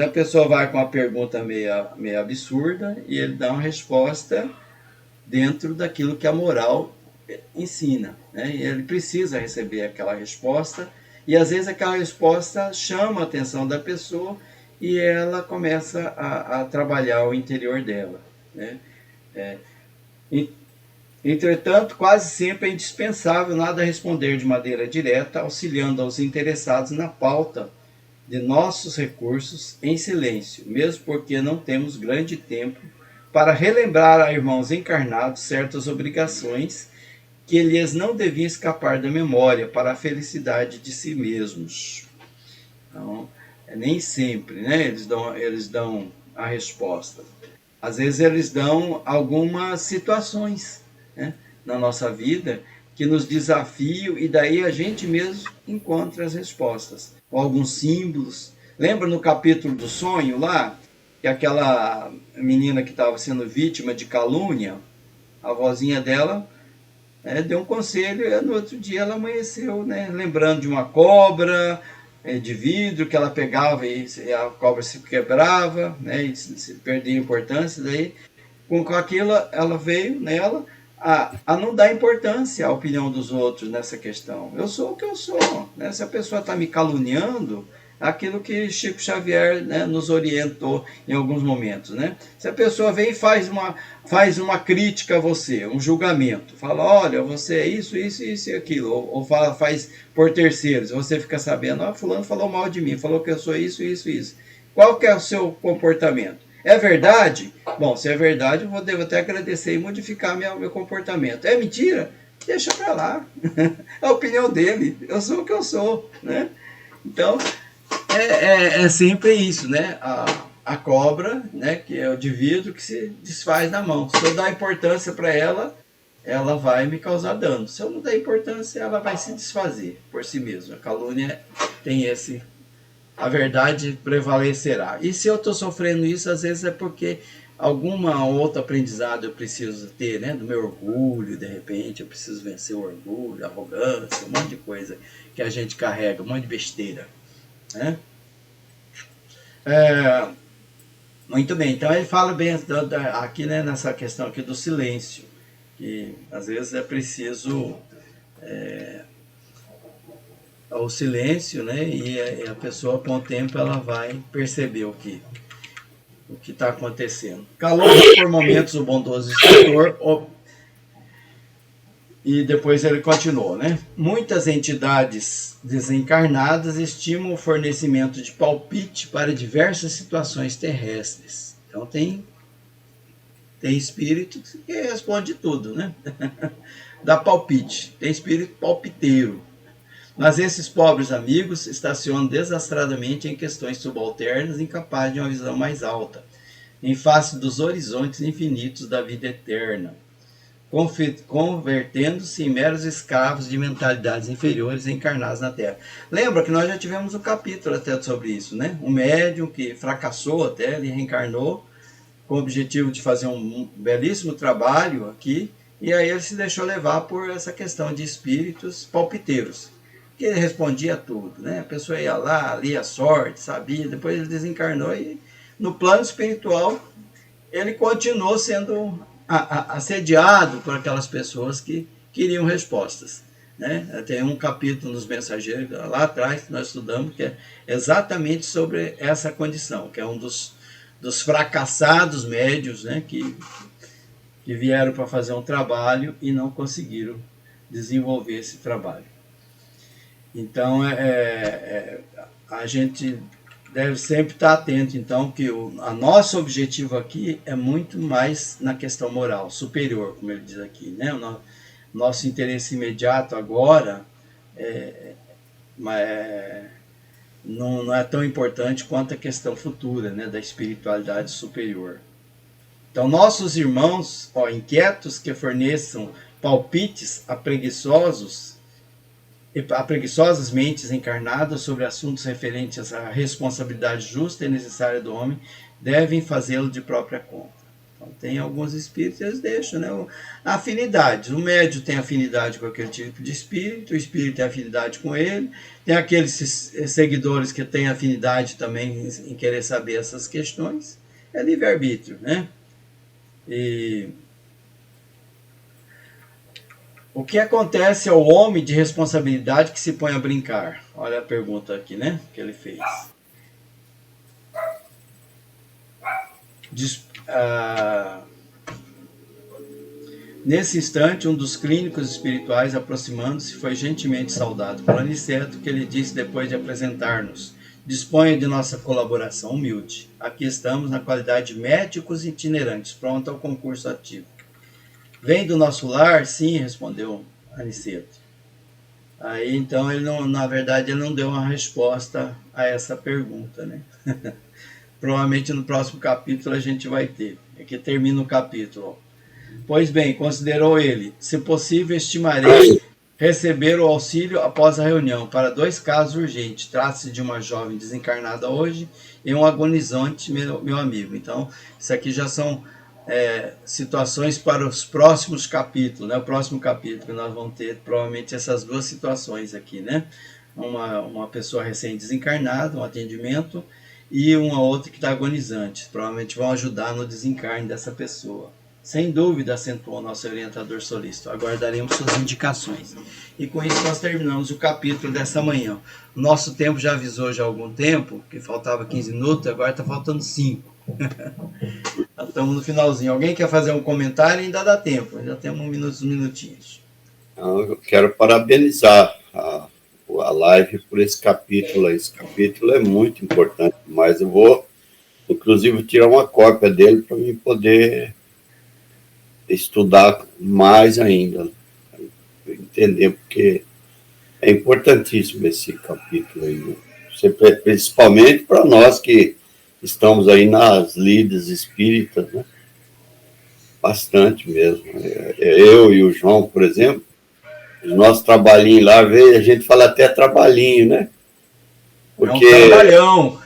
a pessoa vai com uma pergunta meio absurda e ele dá uma resposta dentro daquilo que a moral ensina, né? E ele precisa receber aquela resposta, e às vezes aquela resposta chama a atenção da pessoa e ela começa a trabalhar o interior dela, né? Entretanto, quase sempre é indispensável nada responder de maneira direta, auxiliando aos interessados na pauta de nossos recursos em silêncio, mesmo porque não temos grande tempo para relembrar a irmãos encarnados certas obrigações que lhes não deviam escapar da memória para a felicidade de si mesmos. Então, nem sempre, né, eles dão a resposta. Às vezes eles dão algumas situações, né, na nossa vida que nos desafiam, e daí a gente mesmo encontra as respostas. Ou alguns símbolos. Lembra no capítulo do sonho lá, que aquela menina que estava sendo vítima de calúnia, a vozinha dela deu um conselho, e no outro dia ela amanheceu, né, lembrando de uma cobra de vidro que ela pegava e a cobra se quebrava, né, e se perdia a importância. Daí, com aquilo, ela veio nela a não dar importância à opinião dos outros nessa questão. Eu sou o que eu sou, né? Se a pessoa está me caluniando, aquilo que Chico Xavier, né, nos orientou em alguns momentos, né? Se a pessoa vem e faz uma crítica a você, um julgamento, fala, olha, você é isso, isso, isso e aquilo, ou faz por terceiros, você fica sabendo, fulano falou mal de mim, falou que eu sou isso, isso, isso. Qual que é o seu comportamento? É verdade? Bom, se é verdade, eu devo até agradecer e modificar meu comportamento. É mentira? Deixa pra lá. É a opinião dele. Eu sou o que eu sou, né? Então, é sempre isso, né? A cobra, né, que é o de vidro, que se desfaz na mão. Se eu dar importância para ela, ela vai me causar dano. Se eu não der importância, ela vai se desfazer por si mesma. A calúnia tem a verdade prevalecerá. E se eu estou sofrendo isso, às vezes é porque alguma outra aprendizado eu preciso ter, né? Do meu orgulho, de repente, eu preciso vencer o orgulho, a arrogância, um monte de coisa que a gente carrega, um monte de besteira, né? Muito bem, então ele fala bem aqui, né, nessa questão aqui do silêncio, que às vezes é preciso ao silênio, né? E a pessoa, com o tempo, ela vai perceber o que está acontecendo. Calou-se por momentos o bondoso instrutor, e depois ele continuou, né? Muitas entidades desencarnadas estimam o fornecimento de palpite para diversas situações terrestres. Então tem espírito que responde tudo, né? Dá palpite, tem espírito palpiteiro. Mas esses pobres amigos estacionam desastradamente em questões subalternas, incapazes de uma visão mais alta, em face dos horizontes infinitos da vida eterna, convertendo-se em meros escravos de mentalidades inferiores encarnados na Terra. Lembra que nós já tivemos um capítulo até sobre isso, né? Um médium que fracassou até, ele reencarnou com o objetivo de fazer um belíssimo trabalho aqui, e aí ele se deixou levar por essa questão de espíritos palpiteiros, que ele respondia a tudo, né? A pessoa ia lá, lia a sorte, sabia, depois ele desencarnou e no plano espiritual ele continuou sendo assediado por aquelas pessoas que queriam respostas, né? Tem um capítulo nos Mensageiros, lá atrás, que nós estudamos, que é exatamente sobre essa condição, que é um dos fracassados médios, né? Que vieram para fazer um trabalho e não conseguiram desenvolver esse trabalho. Então, a gente deve sempre estar atento, então, que a nosso objetivo aqui é muito mais na questão moral, superior, como ele diz aqui, né? O nosso interesse imediato agora não é tão importante quanto a questão futura, né, da espiritualidade superior. Então, nossos irmãos, inquietos que forneçam palpites a preguiçosas mentes encarnadas sobre assuntos referentes à responsabilidade justa e necessária do homem, devem fazê-lo de própria conta. Então, tem alguns espíritos, eles deixam, né? A afinidade. O médium tem afinidade com aquele tipo de espírito, o espírito tem afinidade com ele, tem aqueles seguidores que têm afinidade também em querer saber essas questões. É livre-arbítrio, né? E o que acontece ao homem de responsabilidade que se põe a brincar? Olha a pergunta aqui, né? Que ele fez. Nesse instante, um dos clínicos espirituais, aproximando-se, foi gentilmente saudado por Aniceto, que lhe disse depois de apresentar-nos: disponha de nossa colaboração humilde. Aqui estamos na qualidade de médicos itinerantes, pronto ao concurso ativo. Vem do nosso lar? Sim, respondeu Aniceto. Aí, então, ele não, na verdade, ele não deu uma resposta a essa pergunta, né? Provavelmente no próximo capítulo a gente vai ter. Aqui termina o capítulo. Pois bem, considerou ele: se possível, estimarei receber o auxílio após a reunião para 2 casos urgentes. Trata-se de uma jovem desencarnada hoje e um agonizante, meu amigo. Então, isso aqui já são situações para os próximos capítulos, né? O próximo capítulo nós vamos ter provavelmente essas 2 situações aqui, né? Uma pessoa recém-desencarnada, um atendimento, e uma outra que está agonizante. Provavelmente vão ajudar no desencarne dessa pessoa. Sem dúvida, acentuou nosso orientador solícito. Aguardaremos suas indicações. E com isso nós terminamos o capítulo dessa manhã. O nosso tempo já avisou já há algum tempo, que faltava 15 minutos, agora está faltando 5. Estamos no finalzinho. Alguém quer fazer um comentário? Ainda dá tempo. Ainda temos uns minutinhos. Eu quero parabenizar a live por esse capítulo. Esse capítulo é muito importante, mas eu vou, inclusive, tirar uma cópia dele para mim poder estudar mais ainda, entender, porque é importantíssimo esse capítulo aí, né? Principalmente para nós que estamos aí nas lides espíritas, né? Bastante mesmo. Eu e o João, por exemplo, o nosso trabalhinho lá, a gente fala até trabalhinho, né? Porque, é um trabalhão.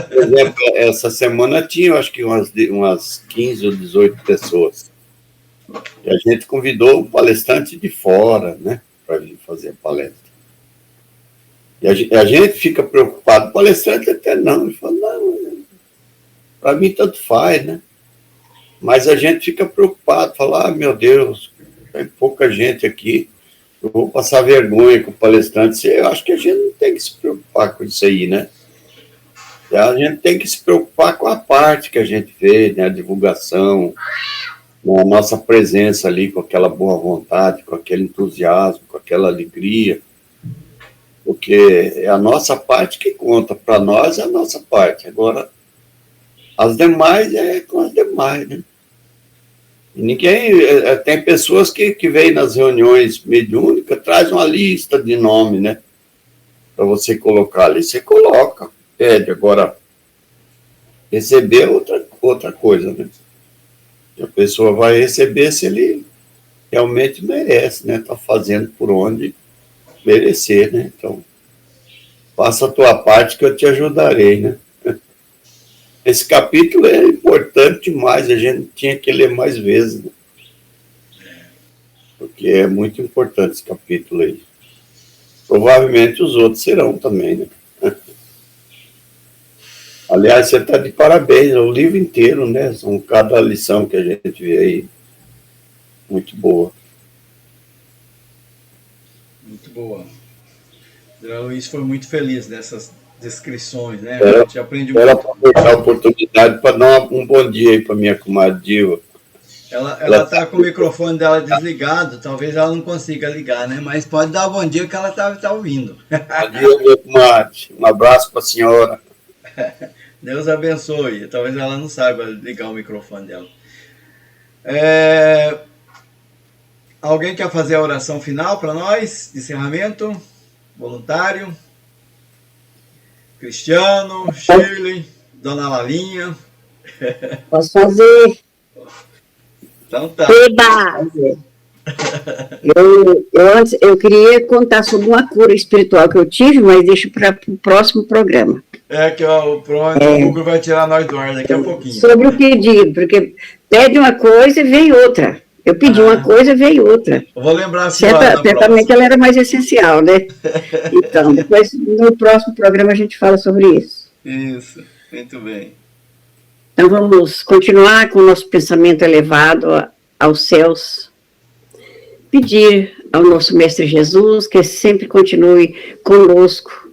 Por exemplo, essa semana tinha, acho que umas 15 ou 18 pessoas. E a gente convidou um palestrante de fora, né, para vir fazer a palestra. E a gente fica preocupado, o palestrante até não, ele fala, não, para mim tanto faz, né? Mas a gente fica preocupado, fala, meu Deus, tem pouca gente aqui. eu vou passar vergonha com o palestrante. Eu acho que a gente não tem que se preocupar com isso aí, né? A gente tem que se preocupar com a parte que a gente fez, né? A divulgação, a nossa presença ali, com aquela boa vontade, com aquele entusiasmo, com aquela alegria, porque é a nossa parte que conta. Para nós é a nossa parte. Agora, as demais é com as demais, né? E ninguém. Tem pessoas que vêm nas reuniões mediúnicas, traz uma lista de nome, né? Para você colocar ali. Você coloca, pede. Agora, receber é outra coisa, né? A pessoa vai receber se ele realmente merece, né? Está fazendo por onde merecer, né? Então, faça a tua parte que eu te ajudarei, né? Esse capítulo é importante demais, a gente tinha que ler mais vezes, né? Porque é muito importante esse capítulo aí. Provavelmente os outros serão também, né? Aliás, você está de parabéns, o livro inteiro, né? São cada lição que a gente vê aí. Muito boa. Muito boa. O Luiz foi muito feliz nessas descrições, né? A gente aprende um pouco. pouco. Quero aproveitar a oportunidade para dar um bom dia aí para minha comadre Diva. Ela está com o microfone dela desligado, talvez ela não consiga ligar, né? Mas pode dar bom dia que ela tá ouvindo. Bom dia, minha comadre. Um abraço para a senhora. Deus abençoe. Talvez ela não saiba ligar o microfone dela. Alguém quer fazer a oração final para nós? De encerramento? Voluntário? Cristiano, Shirley, Dona Lalinha. Posso fazer? Então tá. Eba! Eu queria contar sobre uma cura espiritual que eu tive, mas deixo para o próximo programa. Que o Google vai tirar nós do ar daqui a pouquinho. Sobre o pedido, porque pede uma coisa e vem outra. Eu pedi uma coisa e veio outra. Eu vou lembrar a senhora certamente ela era mais essencial, né? Então, depois, no próximo programa, a gente fala sobre isso. Isso, muito bem. Então, vamos continuar com o nosso pensamento elevado aos céus. Pedir ao nosso Mestre Jesus que sempre continue conosco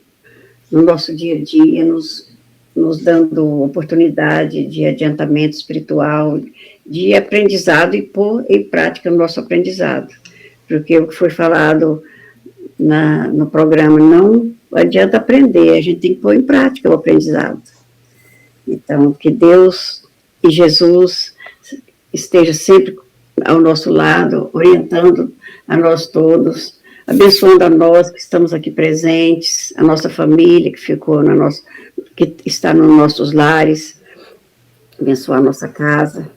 no nosso dia a dia, nos dando oportunidade de adiantamento espiritual, de aprendizado e pôr em prática o nosso aprendizado. Porque o que foi falado no programa, não adianta aprender, a gente tem que pôr em prática o aprendizado. Então, que Deus e Jesus esteja sempre ao nosso lado, orientando a nós todos, abençoando a nós que estamos aqui presentes, a nossa família que está nos nossos lares, abençoar a nossa casa.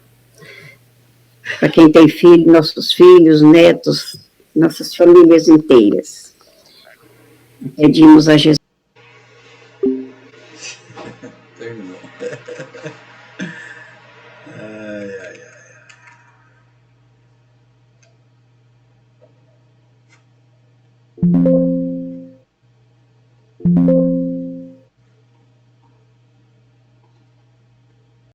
Para quem tem filho, nossos filhos, netos, nossas famílias inteiras. Pedimos a Jesus. Terminou. Ai.